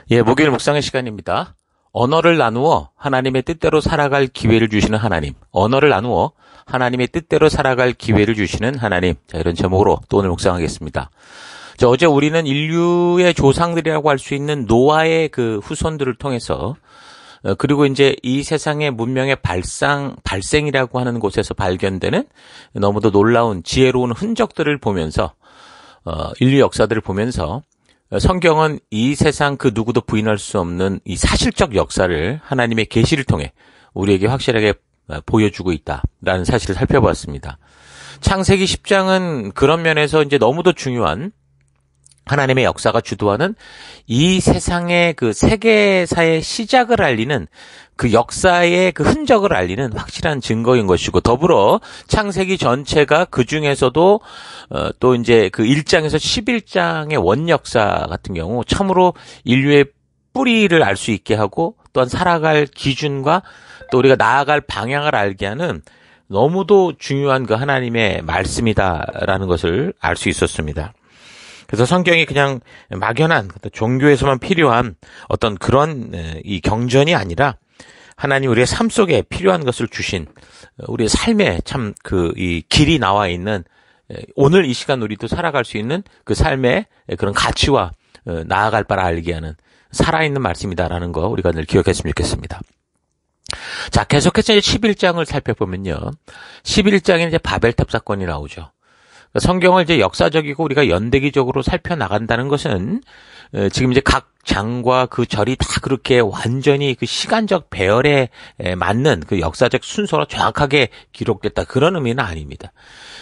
예, 목요일 묵상의 시간입니다. 언어를 나누어 하나님의 뜻대로 살아갈 기회를 주시는 하나님. 언어를 나누어 하나님의 뜻대로 살아갈 기회를 주시는 하나님. 자, 이런 제목으로 또 오늘 묵상하겠습니다. 어제 우리는 인류의 조상들이라고 할 수 있는 노아의 그 후손들을 통해서 그리고 이제 이 세상의 문명의 발생이라고 하는 곳에서 발견되는 너무도 놀라운 지혜로운 흔적들을 보면서 인류 역사들을 보면서 성경은 이 세상 그 누구도 부인할 수 없는 이 사실적 역사를 하나님의 계시를 통해 우리에게 확실하게 보여주고 있다라는 사실을 살펴보았습니다. 창세기 10장은 그런 면에서 이제 너무도 중요한 하나님의 역사가 주도하는 이 세상의 그 세계사의 시작을 알리는 그 역사의 그 흔적을 알리는 확실한 증거인 것이고, 더불어 창세기 전체가 그 중에서도 또 이제 그 1장에서 11장의 원역사 같은 경우 참으로 인류의 뿌리를 알 수 있게 하고 또한 살아갈 기준과 또 우리가 나아갈 방향을 알게 하는 너무도 중요한 그 하나님의 말씀이다라는 것을 알 수 있었습니다. 그래서 성경이 그냥 막연한 종교에서만 필요한 어떤 그런 이 경전이 아니라 하나님 우리의 삶 속에 필요한 것을 주신 우리의 삶에 참 그 이 길이 나와 있는 오늘 이 시간 우리도 살아갈 수 있는 그 삶의 그런 가치와 나아갈 바를 알게 하는 살아있는 말씀이다라는 거 우리가 늘 기억했으면 좋겠습니다. 자, 계속해서 이제 11장을 살펴보면요. 11장에 이제 바벨탑 사건이 나오죠. 성경을 이제 역사적이고 우리가 연대기적으로 살펴나간다는 것은 지금 이제 각 장과 그 절이 다 그렇게 완전히 그 시간적 배열에 맞는 그 역사적 순서로 정확하게 기록됐다, 그런 의미는 아닙니다.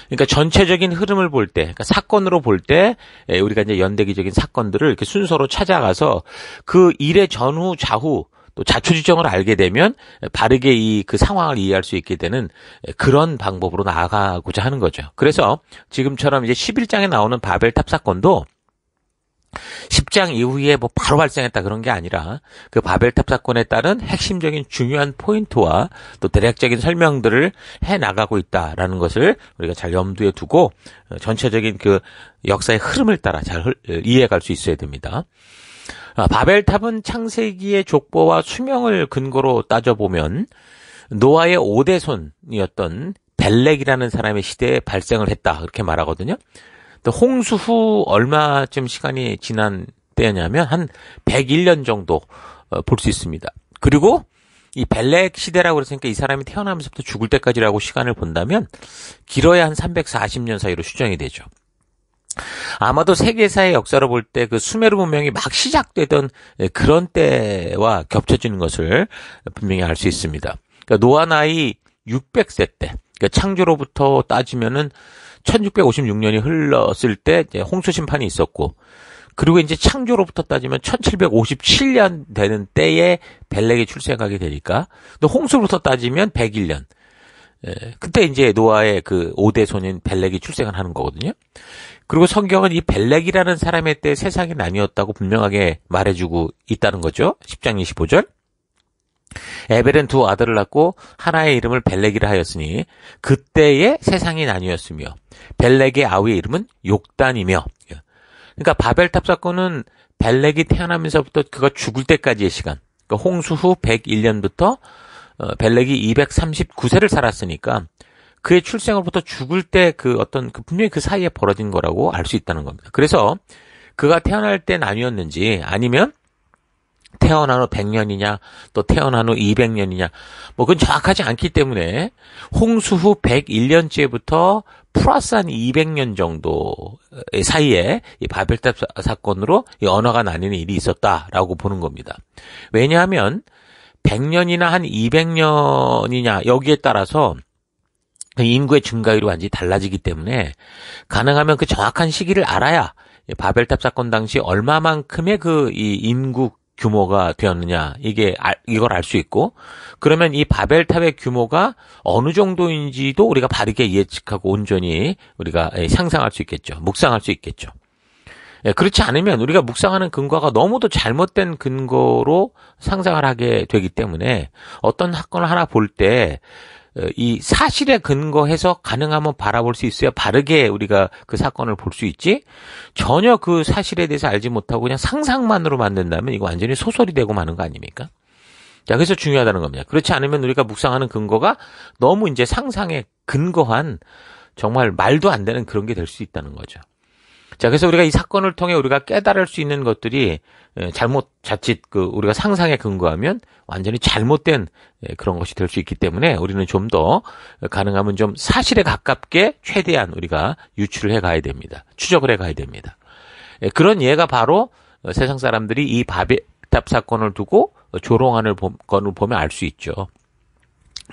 그러니까 전체적인 흐름을 볼 때, 그러니까 사건으로 볼 때 우리가 이제 연대기적인 사건들을 이렇게 순서로 찾아가서 그 일의 전후 좌후 또 자초지종을 알게 되면 바르게 그 상황을 이해할 수 있게 되는 그런 방법으로 나아가고자 하는 거죠. 그래서 지금처럼 이제 11장에 나오는 바벨탑 사건도 10장 이후에 뭐 바로 발생했다 그런 게 아니라 그 바벨탑 사건에 따른 핵심적인 중요한 포인트와 또 대략적인 설명들을 해 나가고 있다라는 것을 우리가 잘 염두에 두고 전체적인 그 역사의 흐름을 따라 잘 이해할 수 있어야 됩니다. 바벨탑은 창세기의 족보와 수명을 근거로 따져보면 노아의 5대손이었던 벨렉이라는 사람의 시대에 발생을 했다, 그렇게 말하거든요. 또 홍수 후 얼마쯤 시간이 지난 때냐면 한 101년 정도 볼 수 있습니다. 그리고 이 벨렉 시대라고 그랬으니까 이 사람이 태어나면서부터 죽을 때까지라고 시간을 본다면 길어야 한 340년 사이로 추정이 되죠. 아마도 세계사의 역사로 볼 때 그 수메르 문명이 막 시작되던 그런 때와 겹쳐지는 것을 분명히 알 수 있습니다. 그러니까 노아 나이 600세 때, 그러니까 창조로부터 따지면은 1656년이 흘렀을 때 이제 홍수 심판이 있었고, 그리고 이제 창조로부터 따지면 1757년 되는 때에 벨렉이 출생하게 되니까, 또 홍수로부터 따지면 101년. 그때 이제 노아의 그 5대 손인 벨렉이 출생을 하는 거거든요. 그리고 성경은 이 벨렉이라는 사람의 때 세상이 나뉘었다고 분명하게 말해주고 있다는 거죠. 10장 25절. 에벨은 두 아들을 낳고 하나의 이름을 벨렉이라 하였으니 그때의 세상이 나뉘었으며 벨렉의 아우의 이름은 욕단이며. 그러니까 바벨탑 사건은 벨렉이 태어나면서부터 그가 죽을 때까지의 시간, 그러니까 홍수 후 101년부터 벨렉이 239세를 살았으니까 그의 출생으로부터 죽을 때 분명히 그 사이에 벌어진 거라고 알 수 있다는 겁니다. 그래서 그가 태어날 때 나뉘었는지 아니면 태어난 후 100년이냐 또 태어난 후 200년이냐 뭐 그건 정확하지 않기 때문에 홍수 후 101년째부터 플러스 한 200년 정도의 사이에 이 바벨탑 사건으로 이 언어가 나뉘는 일이 있었다라고 보는 겁니다. 왜냐하면 100년이나 한 200년이냐 여기에 따라서 인구의 증가율이 완전히 달라지기 때문에 가능하면 그 정확한 시기를 알아야 바벨탑 사건 당시 얼마만큼의 이 인구 규모가 되었느냐 이걸 알 수 있고, 그러면 이 바벨탑의 규모가 어느 정도인지도 우리가 바르게 예측하고 온전히 우리가 상상할 수 있겠죠. 묵상할 수 있겠죠. 그렇지 않으면 우리가 묵상하는 근거가 너무도 잘못된 근거로 상상을 하게 되기 때문에 어떤 사건을 하나 볼 때 이 사실에 근거해서 가능하면 바라볼 수 있어야 바르게 우리가 그 사건을 볼 수 있지, 전혀 그 사실에 대해서 알지 못하고 그냥 상상만으로 만든다면 이거 완전히 소설이 되고 마는 거 아닙니까? 자, 그래서 중요하다는 겁니다. 그렇지 않으면 우리가 묵상하는 근거가 너무 이제 상상에 근거한 정말 말도 안 되는 그런 게 될 수 있다는 거죠. 자, 그래서 우리가 이 사건을 통해 우리가 깨달을 수 있는 것들이 자칫 우리가 상상에 근거하면 완전히 잘못된 그런 것이 될 수 있기 때문에 우리는 좀 더 가능하면 좀 사실에 가깝게 최대한 우리가 유추를 해 가야 됩니다. 추적을 해 가야 됩니다. 그런 예가 바로 세상 사람들이 이 바벨탑 사건을 두고 조롱하는 건을 보면 알 수 있죠.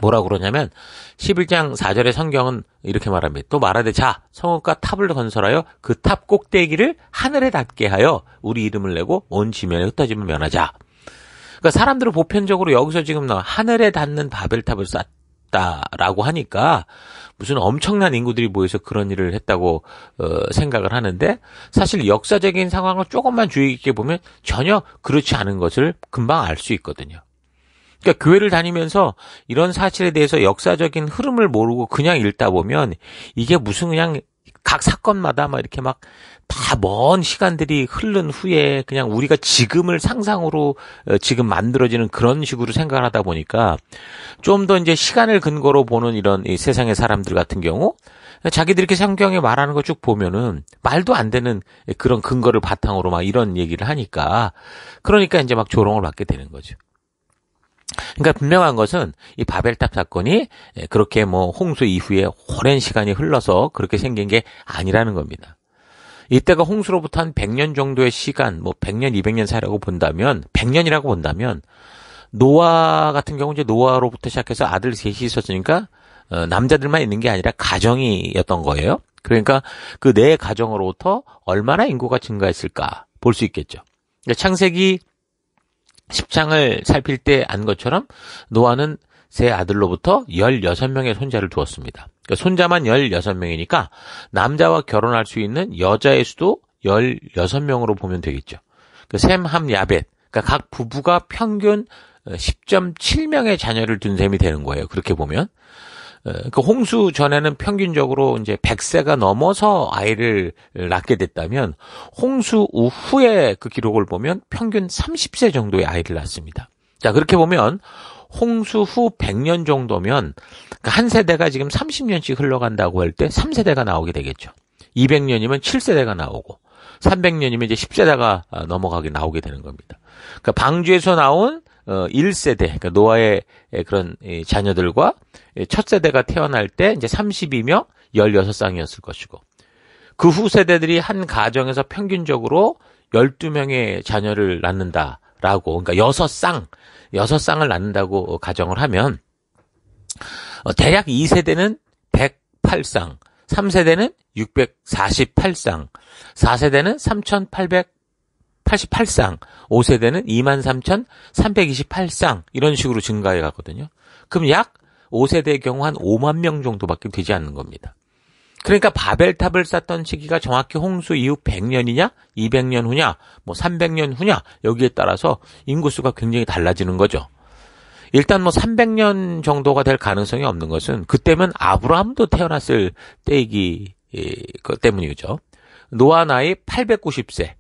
뭐라고 그러냐면 11장 4절의 성경은 이렇게 말합니다. 또 말하되 자 성읍과 탑을 건설하여 그 탑 꼭대기를 하늘에 닿게 하여 우리 이름을 내고 온 지면에 흩어짐을 면하자. 그러니까 사람들은 보편적으로 여기서 지금 하늘에 닿는 바벨탑을 쌓았다라고 하니까 무슨 엄청난 인구들이 모여서 그런 일을 했다고 생각을 하는데, 사실 역사적인 상황을 조금만 주의 깊게 보면 전혀 그렇지 않은 것을 금방 알 수 있거든요. 그러니까 교회를 다니면서 이런 사실에 대해서 역사적인 흐름을 모르고 그냥 읽다 보면 이게 무슨 그냥 각 사건마다 막 이렇게 막 다 먼 시간들이 흐른 후에 그냥 우리가 지금을 상상으로 지금 만들어지는 그런 식으로 생각을 하다 보니까 좀 더 이제 시간을 근거로 보는 이런 이 세상의 사람들 같은 경우 자기들이 이렇게 성경에 말하는 거 쭉 보면은 말도 안 되는 그런 근거를 바탕으로 막 이런 얘기를 하니까 그러니까 이제 막 조롱을 받게 되는 거죠. 그러니까 분명한 것은 이 바벨탑 사건이 그렇게 뭐 홍수 이후에 오랜 시간이 흘러서 그렇게 생긴 게 아니라는 겁니다. 이때가 홍수로부터 한 100년 정도의 시간, 뭐 100년, 200년 사이라고 본다면, 100년이라고 본다면, 노아 같은 경우 이제 노아로부터 시작해서 아들 셋이 있었으니까, 남자들만 있는 게 아니라 가정이었던 거예요. 그러니까 그 네 가정으로부터 얼마나 인구가 증가했을까 볼 수 있겠죠. 창세기 10장을 살필 때 안 것처럼 노아는 세 아들로부터 16명의 손자를 두었습니다. 그러니까 손자만 16명이니까 남자와 결혼할 수 있는 여자의 수도 16명으로 보면 되겠죠. 셈, 함, 야벳. 그러니까 각 부부가 평균 10.7명의 자녀를 둔 셈이 되는 거예요. 그렇게 보면. 그 홍수 전에는 평균적으로 이제 100세가 넘어서 아이를 낳게 됐다면 홍수 후에 그 기록을 보면 평균 30세 정도의 아이를 낳습니다. 자, 그렇게 보면 홍수 후 100년 정도면 한 세대가 지금 30년씩 흘러간다고 할 때 3세대가 나오게 되겠죠. 200년이면 7세대가 나오고 300년이면 이제 10세대가 나오게 되는 겁니다. 그러니까 방주에서 나온 1세대, 그러니까 노아의 그런 자녀들과 첫 세대가 태어날 때 이제 32명 16쌍이었을 것이고, 그 후 세대들이 한 가정에서 평균적으로 12명의 자녀를 낳는다라고, 그러니까 6쌍을 낳는다고 가정을 하면, 대략 2세대는 108쌍, 3세대는 648쌍, 4세대는 3888쌍, 5세대는 23,328쌍, 이런 식으로 증가해 가거든요. 그럼 약 5세대의 경우 한 5만 명 정도밖에 되지 않는 겁니다. 그러니까 바벨탑을 쌓던 시기가 정확히 홍수 이후 100년이냐, 200년 후냐, 뭐 300년 후냐, 여기에 따라서 인구수가 굉장히 달라지는 거죠. 일단 뭐 300년 정도가 될 가능성이 없는 것은 그때면 아브라함도 태어났을 때이기 때문이죠. 노아 나이 890세,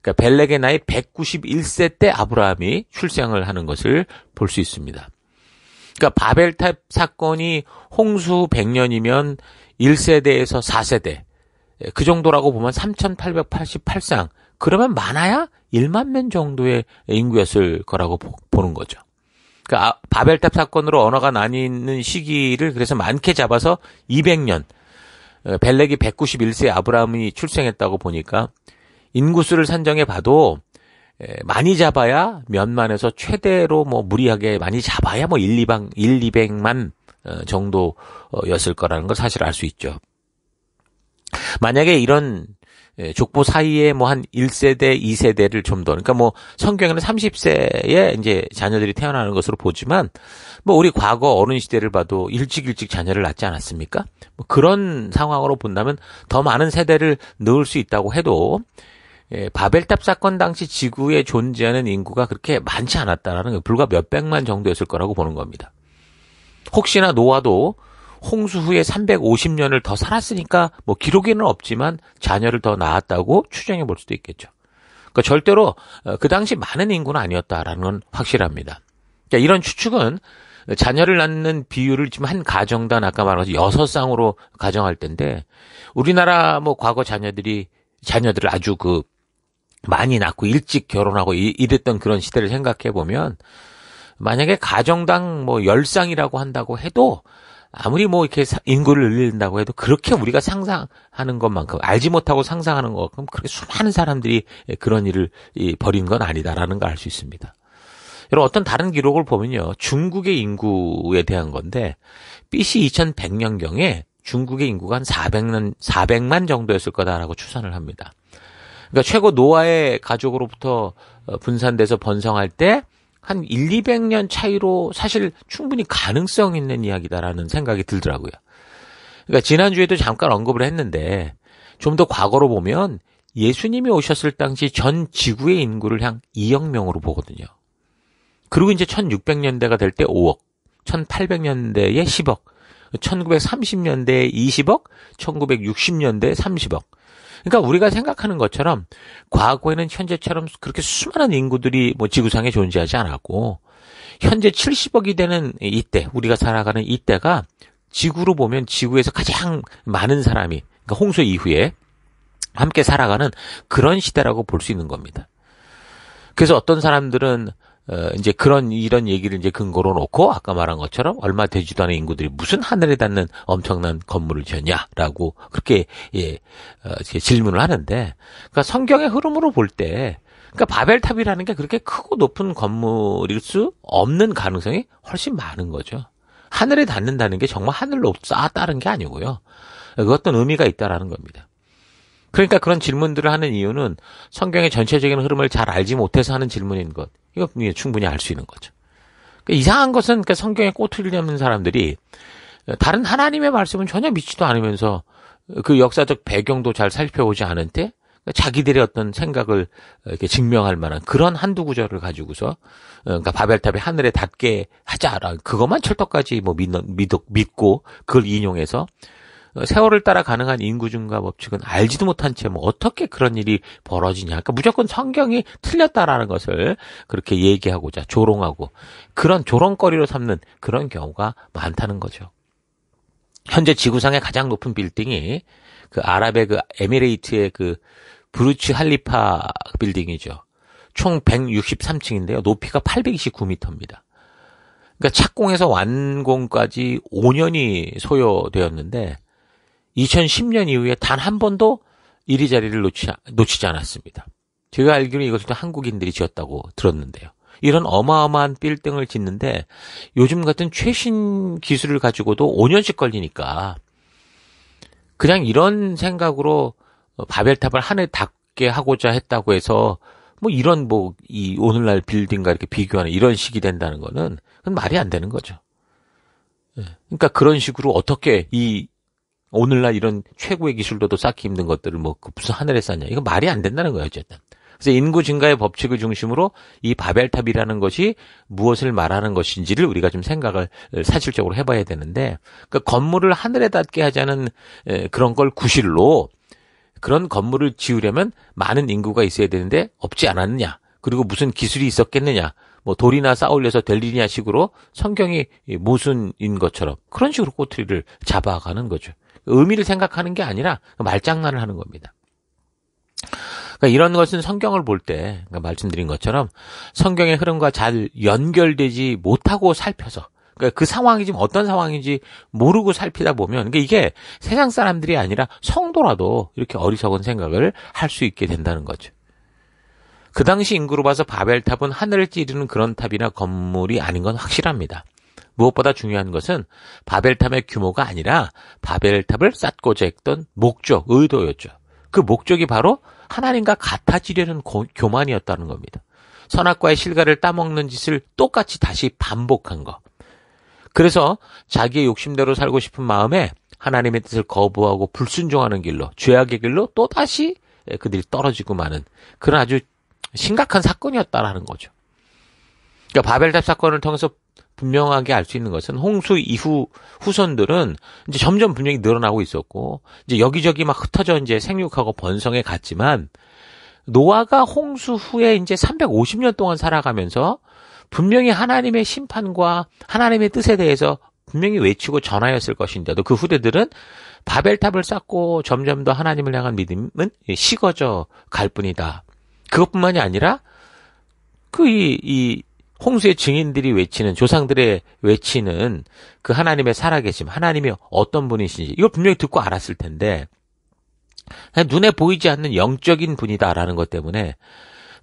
그러니까 벨렉의 나이 191세 때 아브라함이 출생을 하는 것을 볼 수 있습니다. 그러니까 바벨탑 사건이 홍수 100년이면 1세대에서 4세대, 그 정도라고 보면 3,888쌍, 그러면 많아야 1만 명 정도의 인구였을 거라고 보는 거죠. 그러니까 바벨탑 사건으로 언어가 나뉘는 시기를 그래서 많게 잡아서 200년, 벨렉이 191세에 아브라함이 출생했다고 보니까 인구수를 산정해 봐도 많이 잡아야 몇만에서 최대로 뭐 무리하게 많이 잡아야 뭐 200만 정도였을 거라는 걸 사실 알 수 있죠. 만약에 이런 족보 사이에 뭐 한 1세대, 2세대를 좀 더, 그러니까 뭐 성경에는 30세에 이제 자녀들이 태어나는 것으로 보지만 뭐 우리 과거 어른 시대를 봐도 일찍 자녀를 낳지 않았습니까? 뭐 그런 상황으로 본다면 더 많은 세대를 넣을 수 있다고 해도 바벨탑 사건 당시 지구에 존재하는 인구가 그렇게 많지 않았다라는 거, 불과 몇백만 정도였을 거라고 보는 겁니다. 혹시나 노아도 홍수 후에 350년을 더 살았으니까 뭐 기록에는 없지만 자녀를 더 낳았다고 추정해 볼 수도 있겠죠. 그러니까 절대로 그 당시 많은 인구는 아니었다라는 건 확실합니다. 그러니까 이런 추측은 자녀를 낳는 비율을 지금 한 가정당 아까 말한 것처럼 6쌍으로 가정할 텐데 우리나라 뭐 과거 자녀들을 아주 많이 낳고 일찍 결혼하고 이랬던 그런 시대를 생각해 보면 만약에 가정당 뭐 10쌍이라고 한다고 해도 아무리 뭐 이렇게 인구를 늘린다고 해도 그렇게 우리가 상상하는 것만큼 알지 못하고 상상하는 것만큼 그렇게 수많은 사람들이 그런 일을 벌인 건 아니다라는 걸 알 수 있습니다. 여러분 어떤 다른 기록을 보면요. 중국의 인구에 대한 건데 BC 2100년경에 중국의 인구가 한 400만 정도였을 거다라고 추산을 합니다. 그러니까 최고 노아의 가족으로부터 분산돼서 번성할 때 한 200년 차이로 사실 충분히 가능성 있는 이야기다라는 생각이 들더라고요. 그러니까 지난주에도 잠깐 언급을 했는데 좀 더 과거로 보면 예수님이 오셨을 당시 전 지구의 인구를 한 2억 명으로 보거든요. 그리고 이제 1600년대가 될 때 5억, 1800년대에 10억, 1930년대에 20억, 1960년대에 30억. 그러니까 우리가 생각하는 것처럼 과거에는 현재처럼 그렇게 수많은 인구들이 뭐 지구상에 존재하지 않았고 현재 70억이 되는 이때 우리가 살아가는 이때가 지구로 보면 지구에서 가장 많은 사람이 그러니까 홍수 이후에 함께 살아가는 그런 시대라고 볼 수 있는 겁니다. 그래서 어떤 사람들은 이제 이런 얘기를 이제 근거로 놓고 아까 말한 것처럼 얼마 되지도 않은 인구들이 무슨 하늘에 닿는 엄청난 건물을 지었냐라고 그렇게 이렇게 질문을 하는데, 그러니까 성경의 흐름으로 볼 때, 그러니까 바벨탑이라는 게 그렇게 크고 높은 건물일 수 없는 가능성이 훨씬 많은 거죠. 하늘에 닿는다는 게 정말 하늘로 쌓았다는 게 아니고요. 그 어떤 의미가 있다라는 겁니다. 그러니까 그런 질문들을 하는 이유는 성경의 전체적인 흐름을 잘 알지 못해서 하는 질문인 것. 이거 충분히 알 수 있는 거죠. 그러니까 이상한 것은 그러니까 성경에 꼬투리를 잡는 사람들이 다른 하나님의 말씀은 전혀 믿지도 않으면서 그 역사적 배경도 잘 살펴보지 않은 때 자기들의 어떤 생각을 이렇게 증명할 만한 그런 한두 구절을 가지고서 그러니까 바벨탑이 하늘에 닿게 하자라 그것만 철떡까지 뭐 믿고 그걸 인용해서 세월을 따라 가능한 인구 증가 법칙은 알지도 못한 채 뭐 어떻게 그런 일이 벌어지냐. 그러니까 무조건 성경이 틀렸다라는 것을 그렇게 얘기하고자 조롱하고 그런 조롱거리로 삼는 그런 경우가 많다는 거죠. 현재 지구상의 가장 높은 빌딩이 그 아랍의 그 에미레이트의 그 부르츠 할리파 빌딩이죠. 총 163층인데요. 높이가 829m입니다. 그러니까 착공해서 완공까지 5년이 소요되었는데 2010년 이후에 단 한 번도 이리자리를 놓치지 않았습니다. 제가 알기로는 이것도 한국인들이 지었다고 들었는데요. 이런 어마어마한 빌딩을 짓는데 요즘 같은 최신 기술을 가지고도 5년씩 걸리니까 그냥 이런 생각으로 바벨탑을 하늘에 닿게 하고자 했다고 해서 뭐 이런 이 오늘날 빌딩과 이렇게 비교하는 이런 식이 된다는 거는 그건 말이 안 되는 거죠. 그러니까 그런 식으로 어떻게 오늘날 이런 최고의 기술로도 쌓기 힘든 것들을 무슨 하늘에 쌓냐. 이거 말이 안 된다는 거예요, 어쨌든. 그래서 인구 증가의 법칙을 중심으로 이 바벨탑이라는 것이 무엇을 말하는 것인지를 우리가 좀 생각을 사실적으로 해봐야 되는데, 그러니까 건물을 하늘에 닿게 하자는 그런 걸 구실로 그런 건물을 지으려면 많은 인구가 있어야 되는데 없지 않았느냐. 그리고 무슨 기술이 있었겠느냐. 뭐 돌이나 쌓아올려서 될 일이냐 식으로 성경이 모순인 것처럼 그런 식으로 꼬투리를 잡아가는 거죠. 의미를 생각하는 게 아니라 말장난을 하는 겁니다. 그러니까 이런 것은 성경을 볼 때 그러니까 말씀드린 것처럼 성경의 흐름과 잘 연결되지 못하고 살펴서 그러니까 그 상황이 지금 어떤 상황인지 모르고 살피다 보면 그러니까 이게 세상 사람들이 아니라 성도라도 이렇게 어리석은 생각을 할 수 있게 된다는 거죠. 그 당시 인구로 봐서 바벨탑은 하늘을 찌르는 그런 탑이나 건물이 아닌 건 확실합니다. 무엇보다 중요한 것은 바벨탑의 규모가 아니라 바벨탑을 쌓고자 했던 목적, 의도였죠. 그 목적이 바로 하나님과 같아지려는 교만이었다는 겁니다. 선악과의 실과를 따먹는 짓을 똑같이 다시 반복한 거. 그래서 자기의 욕심대로 살고 싶은 마음에 하나님의 뜻을 거부하고 불순종하는 길로, 죄악의 길로 또다시 그들이 떨어지고 마는 그런 아주 심각한 사건이었다라는 거죠. 그러니까 바벨탑 사건을 통해서 분명하게 알 수 있는 것은 홍수 이후 후손들은 이제 점점 분명히 늘어나고 있었고 이제 여기저기 막 흩어져 이제 생육하고 번성해 갔지만 노아가 홍수 후에 이제 350년 동안 살아가면서 분명히 하나님의 심판과 하나님의 뜻에 대해서 분명히 외치고 전하였을 것인데도 그 후대들은 바벨탑을 쌓고 점점 더 하나님을 향한 믿음은 식어져 갈 뿐이다. 그것뿐만이 아니라 이 홍수의 증인들이 외치는 조상들의 외치는 그 하나님의 살아계심, 하나님이 어떤 분이신지 이걸 분명히 듣고 알았을 텐데 눈에 보이지 않는 영적인 분이다라는 것 때문에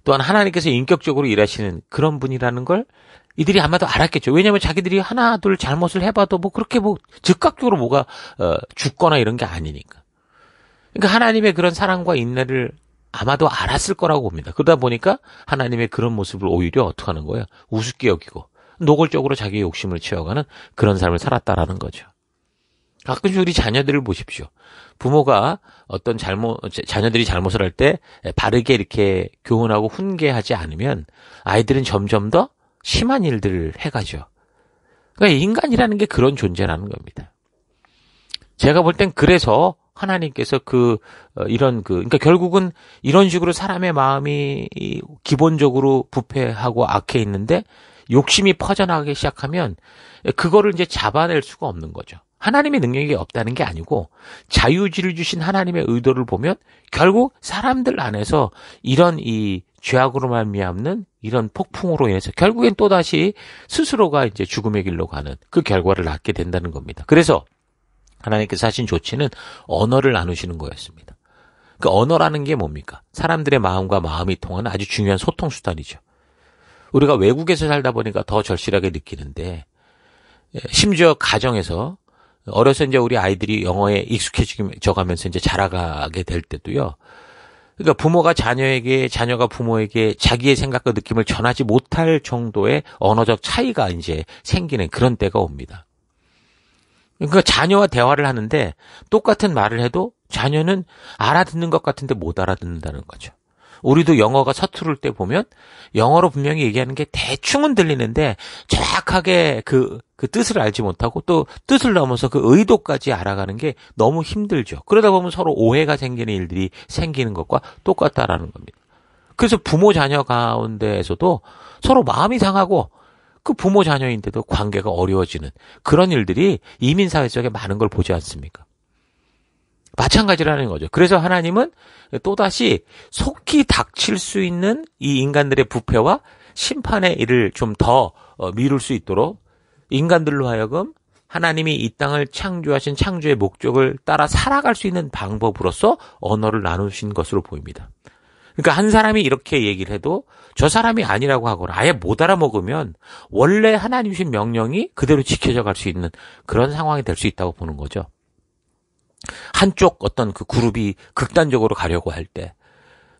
또한 하나님께서 인격적으로 일하시는 그런 분이라는 걸 이들이 아마도 알았겠죠. 왜냐하면 자기들이 하나 둘 잘못을 해봐도 뭐 그렇게 뭐 즉각적으로 뭐가 죽거나 이런 게 아니니까. 그러니까 하나님의 그런 사랑과 인내를 아마도 알았을 거라고 봅니다. 그러다 보니까 하나님의 그런 모습을 오히려 어떻게 하는 거예요? 우습게 여기고 노골적으로 자기의 욕심을 채워가는 그런 삶을 살았다라는 거죠. 가끔씩 우리 자녀들을 보십시오. 부모가 어떤 자녀들이 잘못을 할 때 바르게 이렇게 교훈하고 훈계하지 않으면 아이들은 점점 더 심한 일들을 해가죠. 그러니까 인간이라는 게 그런 존재라는 겁니다. 제가 볼 땐 그래서 하나님께서 그러니까 결국은 이런 식으로 사람의 마음이 기본적으로 부패하고 악해 있는데 욕심이 퍼져나가기 시작하면 그거를 이제 잡아낼 수가 없는 거죠. 하나님의 능력이 없다는 게 아니고 자유지를 주신 하나님의 의도를 보면 결국 사람들 안에서 이런 이 죄악으로 말미암는 이런 폭풍으로 인해서 결국엔 또다시 스스로가 이제 죽음의 길로 가는 그 결과를 낳게 된다는 겁니다. 그래서 하나님께서 하신 조치는 언어를 나누시는 거였습니다. 그 언어라는 게 뭡니까? 사람들의 마음과 마음이 통하는 아주 중요한 소통 수단이죠. 우리가 외국에서 살다 보니까 더 절실하게 느끼는데 심지어 가정에서 어려서 이제 우리 아이들이 영어에 익숙해져 가면서 이제 자라가게 될 때도요. 그러니까 부모가 자녀에게, 자녀가 부모에게 자기의 생각과 느낌을 전하지 못할 정도의 언어적 차이가 이제 생기는 그런 때가 옵니다. 그러니까 자녀와 대화를 하는데 똑같은 말을 해도 자녀는 알아듣는 것 같은데 못 알아듣는다는 거죠. 우리도 영어가 서투를 때 보면 영어로 분명히 얘기하는 게 대충은 들리는데 정확하게 그 뜻을 알지 못하고 또 뜻을 넘어서 그 의도까지 알아가는 게 너무 힘들죠. 그러다 보면 서로 오해가 생기는 일들이 생기는 것과 똑같다라는 겁니다. 그래서 부모 자녀 가운데에서도 서로 마음이 상하고 그 부모 자녀인데도 관계가 어려워지는 그런 일들이 이민사회 속에 많은 걸 보지 않습니까? 마찬가지라는 거죠. 그래서 하나님은 또다시 속히 닥칠 수 있는 이 인간들의 부패와 심판의 일을 좀 더 미룰 수 있도록 인간들로 하여금 하나님이 이 땅을 창조하신 창조의 목적을 따라 살아갈 수 있는 방법으로서 언어를 나누신 것으로 보입니다. 그러니까 한 사람이 이렇게 얘기를 해도 저 사람이 아니라고 하거나 아예 못 알아먹으면 원래 하나님 주신 명령이 그대로 지켜져 갈 수 있는 그런 상황이 될 수 있다고 보는 거죠. 한쪽 어떤 그 그룹이 극단적으로 가려고 할 때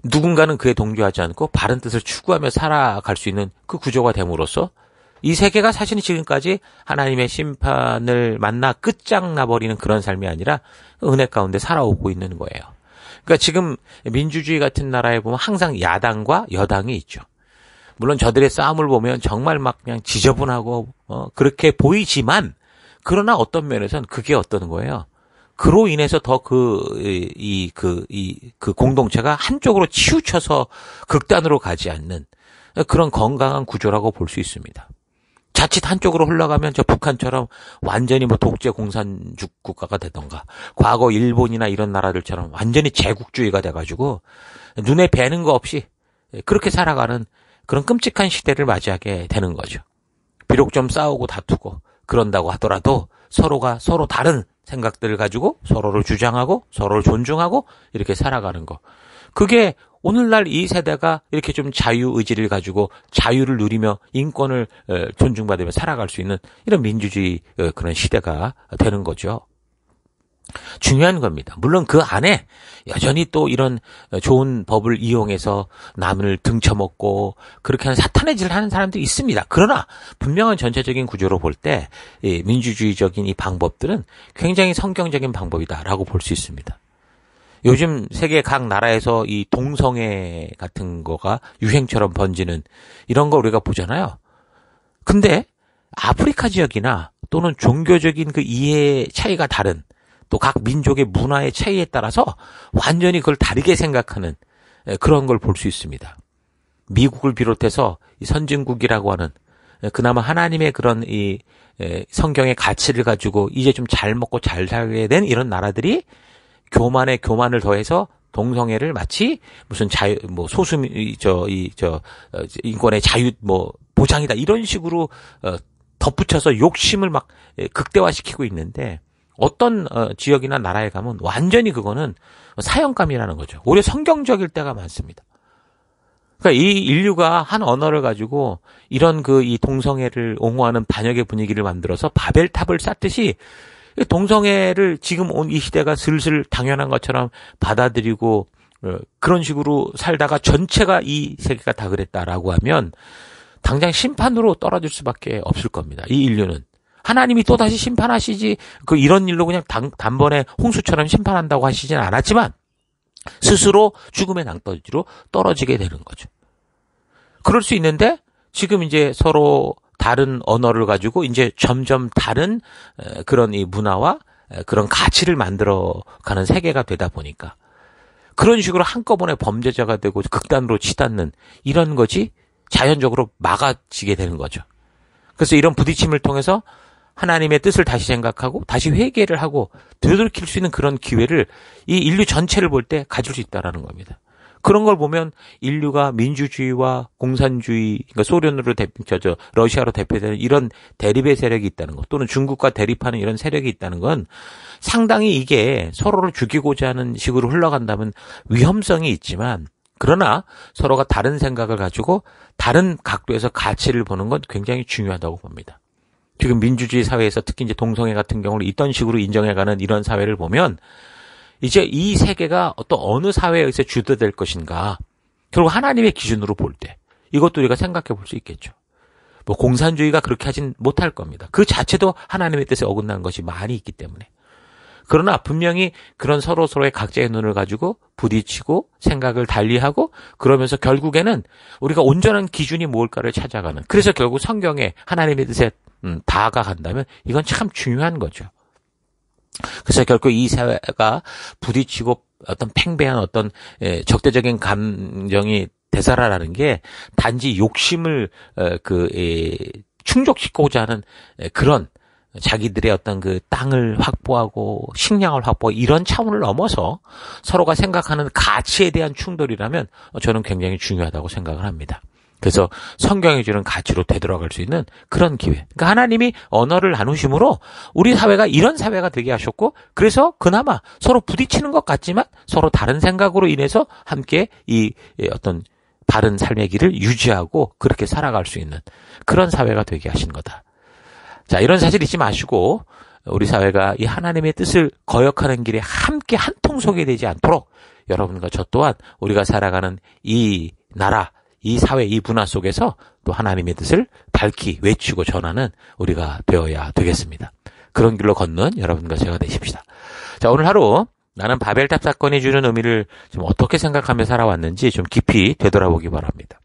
누군가는 그에 동조하지 않고 바른 뜻을 추구하며 살아갈 수 있는 그 구조가 됨으로써 이 세계가 사실은 지금까지 하나님의 심판을 만나 끝장나버리는 그런 삶이 아니라 은혜 가운데 살아오고 있는 거예요. 그러니까 지금 민주주의 같은 나라에 보면 항상 야당과 여당이 있죠. 물론 저들의 싸움을 보면 정말 막 그냥 지저분하고 그렇게 보이지만 그러나 어떤 면에서는 그게 어떤 거예요. 그로 인해서 더 그 공동체가 한쪽으로 치우쳐서 극단으로 가지 않는 그런 건강한 구조라고 볼 수 있습니다. 자칫 한쪽으로 흘러가면 저 북한처럼 완전히 뭐 독재 공산주의 국가가 되던가 과거 일본이나 이런 나라들처럼 완전히 제국주의가 돼가지고 눈에 뵈는 거 없이 그렇게 살아가는 그런 끔찍한 시대를 맞이하게 되는 거죠. 비록 좀 싸우고 다투고 그런다고 하더라도 서로가 서로 다른 생각들을 가지고 서로를 주장하고 서로를 존중하고 이렇게 살아가는 거. 그게 오늘날 이 세대가 이렇게 좀 자유의지를 가지고 자유를 누리며 인권을 존중받으며 살아갈 수 있는 이런 민주주의 그런 시대가 되는 거죠. 중요한 겁니다. 물론 그 안에 여전히 또 이런 좋은 법을 이용해서 남을 등쳐먹고 그렇게 하는 사탄의 짓을 하는 사람들이 있습니다. 그러나 분명한 전체적인 구조로 볼 때 민주주의적인 이 방법들은 굉장히 성경적인 방법이다라고 볼 수 있습니다. 요즘 세계 각 나라에서 이 동성애 같은 거가 유행처럼 번지는 이런 거 우리가 보잖아요. 근데 아프리카 지역이나 또는 종교적인 그 이해 차이가 다른 또 각 민족의 문화의 차이에 따라서 완전히 그걸 다르게 생각하는 그런 걸 볼 수 있습니다. 미국을 비롯해서 이 선진국이라고 하는 그나마 하나님의 그런 이 성경의 가치를 가지고 이제 좀 잘 먹고 잘 살게 된 이런 나라들이 교만에 교만을 더해서 동성애를 마치 무슨 인권의 자유 보장이다 이런 식으로 덧붙여서 욕심을 막 극대화시키고 있는데 어떤 지역이나 나라에 가면 완전히 그거는 사형감이라는 거죠. 오히려 성경적일 때가 많습니다. 그러니까 이 인류가 한 언어를 가지고 이런 이 동성애를 옹호하는 반역의 분위기를 만들어서 바벨탑을 쌓듯이 동성애를 지금 온 이 시대가 슬슬 당연한 것처럼 받아들이고 그런 식으로 살다가 전체가 이 세계가 다 그랬다라고 하면 당장 심판으로 떨어질 수밖에 없을 겁니다. 이 인류는. 하나님이 또다시 심판하시지 이런 일로 그냥 단번에 홍수처럼 심판한다고 하시진 않았지만 스스로 죽음의 낭떠러지로 떨어지게 되는 거죠. 그럴 수 있는데 지금 이제 서로 다른 언어를 가지고 이제 점점 다른 그런 이 문화와 그런 가치를 만들어가는 세계가 되다 보니까 그런 식으로 한꺼번에 범죄자가 되고 극단으로 치닫는 이런 것이 자연적으로 막아지게 되는 거죠. 그래서 이런 부딪힘을 통해서 하나님의 뜻을 다시 생각하고 다시 회개를 하고 되돌이킬 수 있는 그런 기회를 이 인류 전체를 볼 때 가질 수 있다라는 겁니다. 그런 걸 보면 인류가 민주주의와 공산주의, 그러니까 소련으로 러시아로 대표되는 이런 대립의 세력이 있다는 것, 또는 중국과 대립하는 이런 세력이 있다는 건 상당히 이게 서로를 죽이고자 하는 식으로 흘러간다면 위험성이 있지만, 그러나 서로가 다른 생각을 가지고 다른 각도에서 가치를 보는 건 굉장히 중요하다고 봅니다. 지금 민주주의 사회에서 특히 이제 동성애 같은 경우를 이런 식으로 인정해가는 이런 사회를 보면 이제 이 세계가 어느 사회에 의해서 주도될 것인가. 결국 하나님의 기준으로 볼 때 이것도 우리가 생각해 볼 수 있겠죠. 공산주의가 그렇게 하진 못할 겁니다. 그 자체도 하나님의 뜻에 어긋나는 것이 많이 있기 때문에. 그러나 분명히 그런 서로의 각자의 눈을 가지고 부딪히고 생각을 달리하고 그러면서 결국에는 우리가 온전한 기준이 뭘까를 찾아가는. 그래서 결국 성경에 하나님의 뜻에 다가간다면 이건 참 중요한 거죠. 그래서 결국 이 사회가 부딪히고 어떤 팽배한 어떤 적대적인 감정이 되살아나는 게 단지 욕심을 충족시키고자 하는 그런 자기들의 어떤 그 땅을 확보하고 식량을 확보하고 이런 차원을 넘어서 서로가 생각하는 가치에 대한 충돌이라면 저는 굉장히 중요하다고 생각을 합니다. 그래서 성경이 주는 가치로 되돌아갈 수 있는 그런 기회. 그러니까 하나님이 언어를 나누심으로 우리 사회가 이런 사회가 되게 하셨고, 그래서 그나마 서로 부딪히는 것 같지만 서로 다른 생각으로 인해서 함께 이 어떤 바른 삶의 길을 유지하고 그렇게 살아갈 수 있는 그런 사회가 되게 하신 거다. 자, 이런 사실 잊지 마시고 우리 사회가 이 하나님의 뜻을 거역하는 길에 함께 한 통속이 되지 않도록 여러분과 저 또한 우리가 살아가는 이 나라, 이 사회, 이 문화 속에서 또 하나님의 뜻을 밝히 외치고 전하는 우리가 되어야 되겠습니다. 그런 길로 걷는 여러분과 제가 되십시다. 자, 오늘 하루 나는 바벨탑 사건이 주는 의미를 좀 어떻게 생각하며 살아왔는지 좀 깊이 되돌아보기 바랍니다.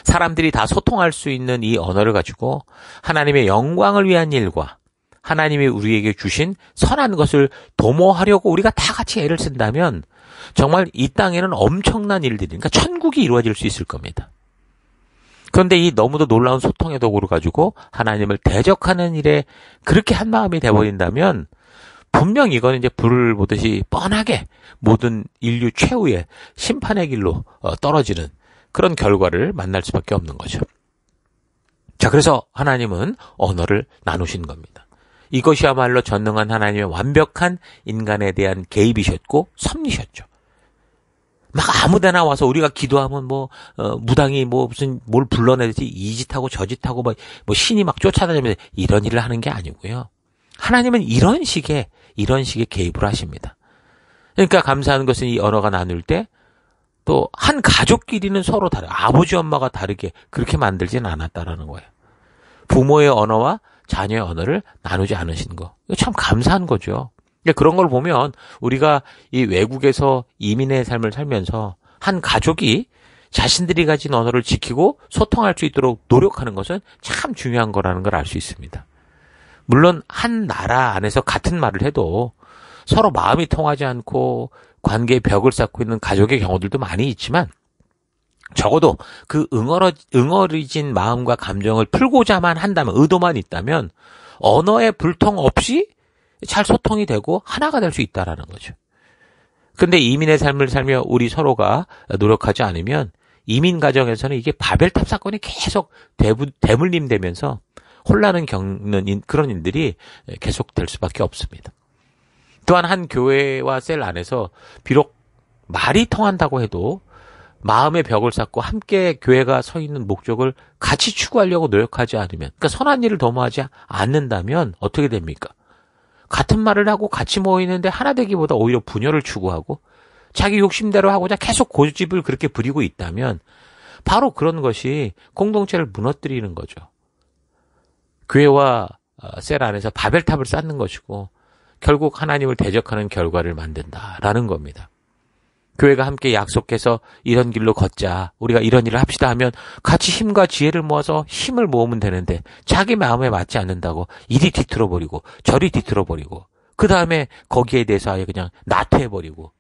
사람들이 다 소통할 수 있는 이 언어를 가지고 하나님의 영광을 위한 일과 하나님이 우리에게 주신 선한 것을 도모하려고 우리가 다 같이 애를 쓴다면 정말 이 땅에는 엄청난 일들이, 그러니까 천국이 이루어질 수 있을 겁니다. 그런데 이 너무도 놀라운 소통의 도구를 가지고 하나님을 대적하는 일에 그렇게 한 마음이 되어버린다면 분명 이거는 이제 불을 보듯이 뻔하게 모든 인류 최후의 심판의 길로 떨어지는 그런 결과를 만날 수밖에 없는 거죠. 자, 그래서 하나님은 언어를 나누신 겁니다. 이것이야말로 전능한 하나님의 완벽한 인간에 대한 개입이셨고 섭리셨죠. 막 아무데나 와서 우리가 기도하면 무당이 무슨 뭘 불러내듯이 이 짓하고 저 짓하고 신이 막 쫓아다니면서 이런 일을 하는 게 아니고요. 하나님은 이런 식의 개입을 하십니다. 그러니까 감사한 것은 이 언어가 나눌 때 또 한 가족끼리는 서로 아버지 엄마가 다르게 그렇게 만들지는 않았다라는 거예요. 부모의 언어와 자녀의 언어를 나누지 않으신 거. 이거 참 감사한 거죠. 그런 걸 보면 우리가 이 외국에서 이민의 삶을 살면서 한 가족이 자신들이 가진 언어를 지키고 소통할 수 있도록 노력하는 것은 참 중요한 거라는 걸 알 수 있습니다. 물론 한 나라 안에서 같은 말을 해도 서로 마음이 통하지 않고 관계의 벽을 쌓고 있는 가족의 경우들도 많이 있지만 적어도 그 응어리진 마음과 감정을 풀고자만 한다면, 의도만 있다면 언어의 불통 없이 잘 소통이 되고 하나가 될 수 있다라는 거죠. 근데 이민의 삶을 살며 우리 서로가 노력하지 않으면 이민 가정에서는 이게 바벨탑 사건이 계속 대물림되면서 혼란을 겪는 그런 일들이 계속될 수밖에 없습니다. 또한 한 교회와 셀 안에서 비록 말이 통한다고 해도 마음의 벽을 쌓고 함께 교회가 서 있는 목적을 같이 추구하려고 노력하지 않으면, 그러니까 선한 일을 도모하지 않는다면 어떻게 됩니까? 같은 말을 하고 같이 모이는데 하나 되기보다 오히려 분열을 추구하고 자기 욕심대로 하고자 계속 고집을 그렇게 부리고 있다면 바로 그런 것이 공동체를 무너뜨리는 거죠. 교회와 셀 안에서 바벨탑을 쌓는 것이고 결국 하나님을 대적하는 결과를 만든다라는 겁니다. 교회가 함께 약속해서 이런 길로 걷자, 우리가 이런 일을 합시다 하면 같이 힘과 지혜를 모아서 힘을 모으면 되는데 자기 마음에 맞지 않는다고 이리 뒤틀어버리고 저리 뒤틀어버리고 그 다음에 거기에 대해서 아예 그냥 나태해버리고,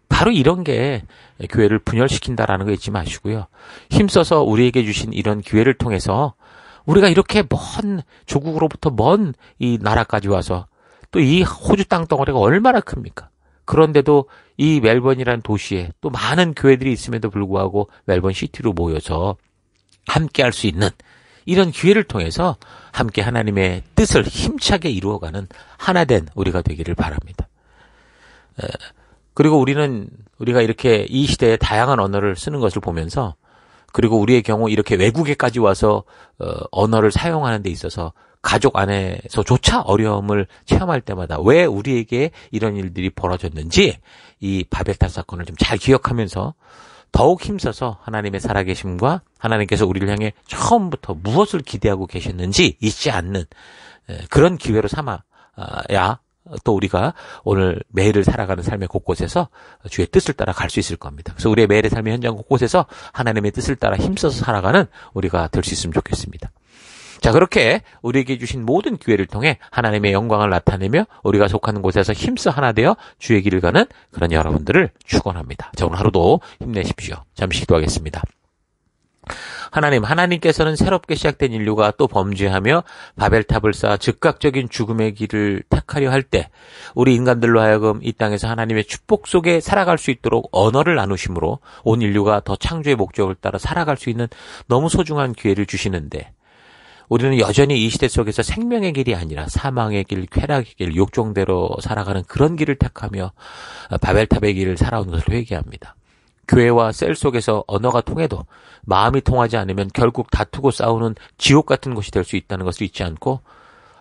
바로 이런 게 교회를 분열시킨다라는 거 잊지 마시고요. 힘써서 우리에게 주신 이런 기회를 통해서 우리가 이렇게 먼 조국으로부터 먼 이 나라까지 와서 또 이 호주 땅덩어리가 얼마나 큽니까? 그런데도 이 멜번이라는 도시에 또 많은 교회들이 있음에도 불구하고 멜번 시티로 모여서 함께 할 수 있는 이런 기회를 통해서 함께 하나님의 뜻을 힘차게 이루어가는 하나된 우리가 되기를 바랍니다. 그리고 우리가 이렇게 이 시대에 다양한 언어를 쓰는 것을 보면서, 그리고 우리의 경우 이렇게 외국에까지 와서 언어를 사용하는 데 있어서 가족 안에서조차 어려움을 체험할 때마다 왜 우리에게 이런 일들이 벌어졌는지 이 바벨탑 사건을 좀 잘 기억하면서 더욱 힘써서 하나님의 살아계심과 하나님께서 우리를 향해 처음부터 무엇을 기대하고 계셨는지 잊지 않는 그런 기회로 삼아야 또 우리가 오늘 매일을 살아가는 삶의 곳곳에서 주의 뜻을 따라 갈 수 있을 겁니다. 그래서 우리의 매일의 삶의 현장 곳곳에서 하나님의 뜻을 따라 힘써서 살아가는 우리가 될 수 있으면 좋겠습니다. 자, 그렇게 우리에게 주신 모든 기회를 통해 하나님의 영광을 나타내며 우리가 속하는 곳에서 힘써 하나 되어 주의 길을 가는 그런 여러분들을 축원합니다. 자, 오늘 하루도 힘내십시오. 잠시 기도하겠습니다. 하나님께서는 새롭게 시작된 인류가 또 범죄하며 바벨탑을 쌓아 즉각적인 죽음의 길을 택하려 할 때 우리 인간들로 하여금 이 땅에서 하나님의 축복 속에 살아갈 수 있도록 언어를 나누심으로 온 인류가 더 창조의 목적을 따라 살아갈 수 있는 너무 소중한 기회를 주시는데, 우리는 여전히 이 시대 속에서 생명의 길이 아니라 사망의 길, 쾌락의 길, 욕종대로 살아가는 그런 길을 택하며 바벨탑의 길을 살아온 것을 회개합니다. 교회와 셀 속에서 언어가 통해도 마음이 통하지 않으면 결국 다투고 싸우는 지옥 같은 곳이 될 수 있다는 것을 잊지 않고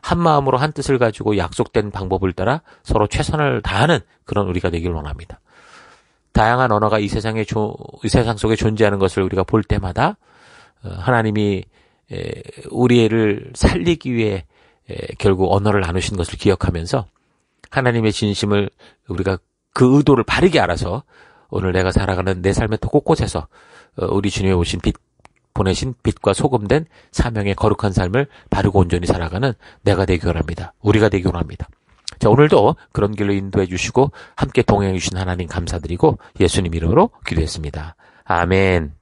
한 마음으로 한 뜻을 가지고 약속된 방법을 따라 서로 최선을 다하는 그런 우리가 되길 원합니다. 다양한 언어가 이 세상 속에 존재하는 것을 우리가 볼 때마다 하나님이 우리를 살리기 위해 결국 언어를 나누신 것을 기억하면서 하나님의 진심을 우리가 그 의도를 바르게 알아서 오늘 내가 살아가는 내 삶의 곳곳에서 우리 주님이 오신 보내신 빛과 소금된 사명의 거룩한 삶을 바르고 온전히 살아가는 내가 되기 원합니다. 우리가 되기 원합니다. 자, 오늘도 그런 길로 인도해 주시고 함께 동행해 주신 하나님 감사드리고 예수님 이름으로 기도했습니다. 아멘.